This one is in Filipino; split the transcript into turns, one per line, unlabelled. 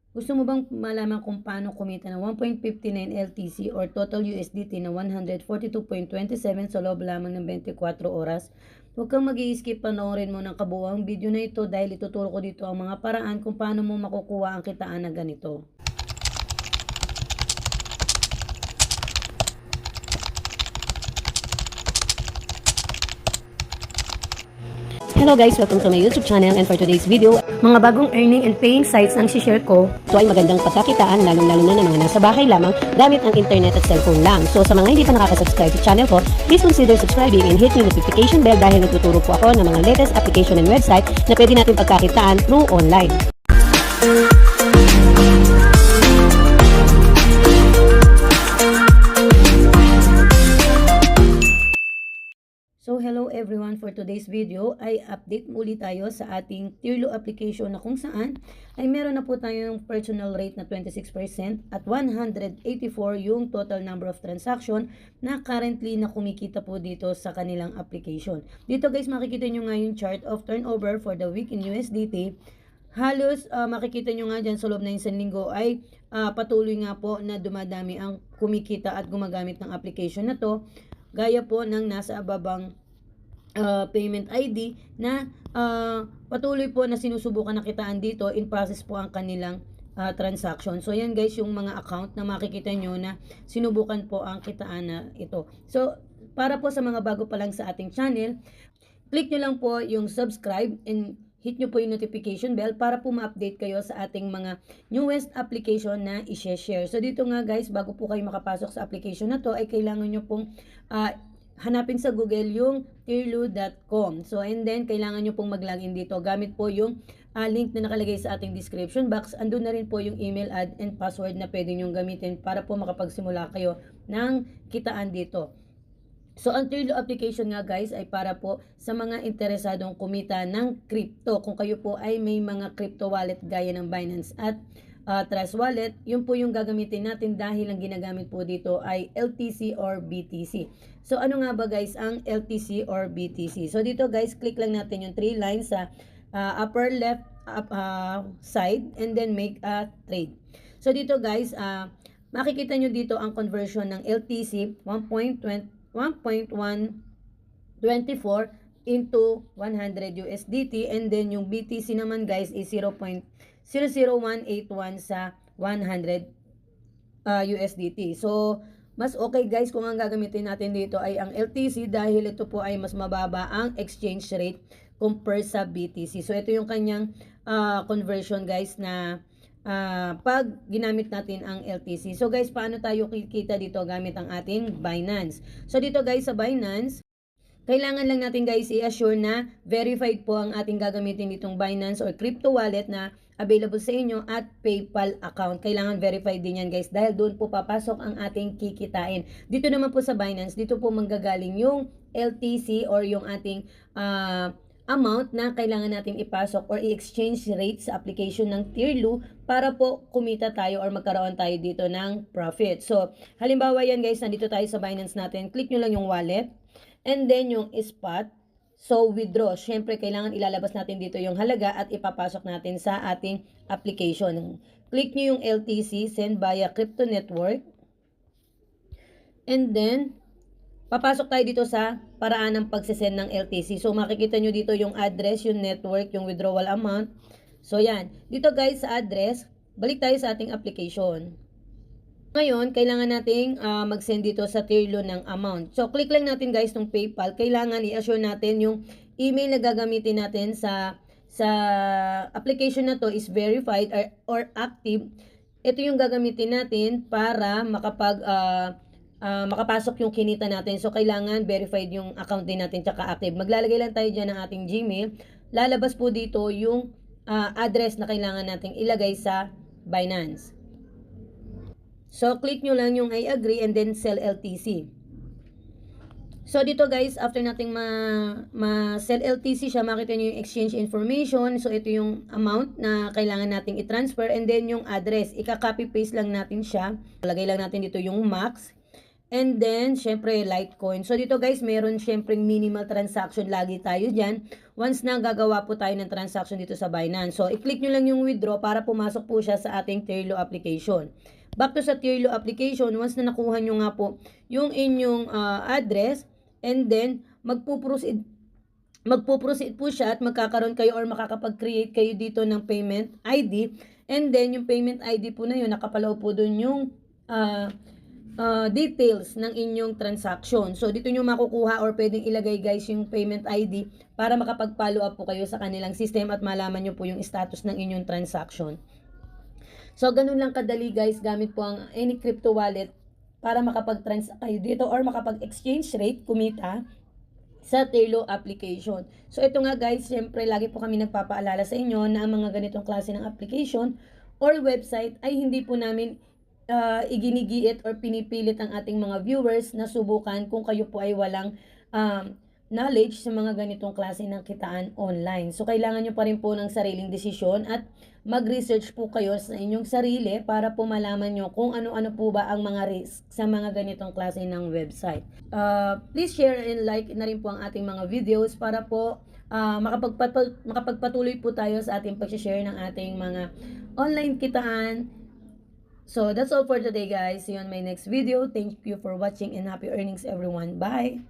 Gusto mo bang malaman kung paano kumita ng 1.59 LTC or total USDT na 142.27 sa loob lamang ng 24 oras? Huwag kang mag-i-skip, panoorin mo ng kabuuang video na ito dahil ituturo ko dito ang mga paraan kung paano mo makukuha ang kitaan na ganito.
Hello guys! Welcome to my YouTube channel, and for today's video,
Mga bagong earning and paying sites ang share ko.
ito ay magandang pagkakitaan lalong-lalo na ng mga nasa bahay lamang gamit ang internet at cellphone lang. So sa mga hindi pa nakaka-subscribe sa channel ko, please consider subscribing and hit yung notification bell dahil nagtuturo po ako ng mga latest application and website na pwede natin pagkakitaan through online.
So hello everyone, for today's video ay update muli tayo sa ating Tirlo application na kung saan ay meron na po tayong personal rate na 26% at 184 yung total number of transaction na currently na kumikita po dito sa kanilang application. Dito guys, makikita nyo nga yung chart of turnover for the week in USDT. Halos makikita nyo nga dyan sa loob na isang linggo ay patuloy nga po na dumadami ang kumikita at gumagamit ng application na to. Gaya po ng nasa ababang payment ID na patuloy po na sinusubukan na kitaan dito, in process po ang kanilang transaction. So yan guys, yung mga account na makikita nyo na sinubukan po ang kitaan na ito. So para po sa mga bago pa lang sa ating channel, click nyo lang po yung subscribe and hit nyo po yung notification bell para po ma-update kayo sa ating mga newest application na i-share. So dito nga guys, bago po kayo makapasok sa application na to, ay kailangan nyo pong hanapin sa Google yung tirlo.com. So and then kailangan nyo pong mag-login dito gamit po yung link na nakalagay sa ating description box. Andun na rin po yung email ad and password na pwede nyo gamitin para po makapagsimula kayo ng kitaan dito. So, ang Tirlo application nga guys ay para po sa mga interesadong kumita ng crypto. Kung kayo po ay may mga crypto wallet gaya ng Binance at Trust Wallet, yun po yung gagamitin natin dahil ang ginagamit po dito ay LTC or BTC. So, ano nga ba guys ang LTC or BTC? So, dito guys, click lang natin yung 3 lines sa upper left side and then make a trade. So, dito guys, makikita nyo dito ang conversion ng LTC 1.124 into 100 USDT, and then yung BTC naman guys is 0.00181 sa 100 USDT. So mas okay guys kung ang gagamitin natin dito ay ang LTC dahil ito po ay mas mababa ang exchange rate compare sa BTC. So ito yung kanyang conversion guys na pag ginamit natin ang LTC. So guys, paano tayo kikita dito gamit ang ating Binance? So dito guys sa Binance, kailangan lang natin guys i-assure na verified po ang ating gagamitin ditong Binance or crypto wallet na available sa inyo at PayPal account. Kailangan verified din yan guys dahil doon po papasok ang ating kikitain. Dito naman po sa Binance, dito po manggagaling yung LTC or yung ating amount na kailangan natin ipasok or i-exchange rate sa application ng Tirlo para po kumita tayo or magkaroon tayo dito ng profit. So, halimbawa yan guys, nandito tayo sa Binance natin. Click nyo lang yung wallet and then yung spot. So, withdraw. Siyempre, kailangan ilalabas natin dito yung halaga at ipapasok natin sa ating application. Click nyo yung LTC, send via crypto network. And then, papasok tayo dito sa paraan ng pagsisend ng LTC. So, makikita nyo dito yung address, yung network, yung withdrawal amount. So, yan. Dito guys sa address, balik tayo sa ating application. Ngayon, kailangan nating mag-send dito sa Tirlo ng amount. So, click lang natin guys ng PayPal. Kailangan i-assure natin yung email na gagamitin natin sa application na to is verified or active. Ito yung gagamitin natin para makapasok yung kinita natin. So, kailangan verified yung account din natin tsaka active. Maglalagay lang tayo dyan ng ating Gmail. Lalabas po dito yung address na kailangan nating ilagay sa Binance. So, click nyo lang yung I agree and then sell LTC. So, dito guys, after nating ma-sell LTC siya, makita nyo yung exchange information. So, ito yung amount na kailangan nating i-transfer and then yung address. Ika-copy paste lang natin siya. Lagay lang natin dito yung max. And then, syempre, Litecoin. So, dito guys, meron syempre minimal transaction lagi tayo dyan. Once na gagawa po tayo ng transaction dito sa Binance. So, i-click nyo lang yung withdraw para pumasok po siya sa ating Tirlo application. Back to sa Tirlo application, once na nakuha nyo nga po yung inyong address, and then, magpo-proceed po siya at magkakaroon kayo or makakapag-create kayo dito ng payment ID. And then, yung payment ID po na yun, nakapalaw po dun yung details ng inyong transaction. So, dito nyo makukuha or pwedeng ilagay guys yung payment ID para makapag-follow up po kayo sa kanilang system at malaman nyo po yung status ng inyong transaction. So, ganun lang kadali guys, gamit po ang any crypto wallet para makapag-transact kayo dito or makapag-exchange rate, kumita sa Tirlo application. So, ito nga guys, syempre lagi po kami nagpapaalala sa inyo na ang mga ganitong klase ng application or website ay hindi po namin iginigiit or pinipilit ang ating mga viewers na subukan kung kayo po ay walang knowledge sa mga ganitong klase ng kitaan online. So, kailangan nyo pa rin po ng sariling desisyon at mag-research po kayo sa inyong sarili para po malaman nyo kung ano-ano po ba ang mga risk sa mga ganitong klase ng website. Please share and like na rin po ang ating mga videos para po makapagpatuloy po tayo sa ating pag-share ng ating mga online kitaan. So, that's all for today guys. See you on my next video. Thank you for watching and happy earnings everyone. Bye!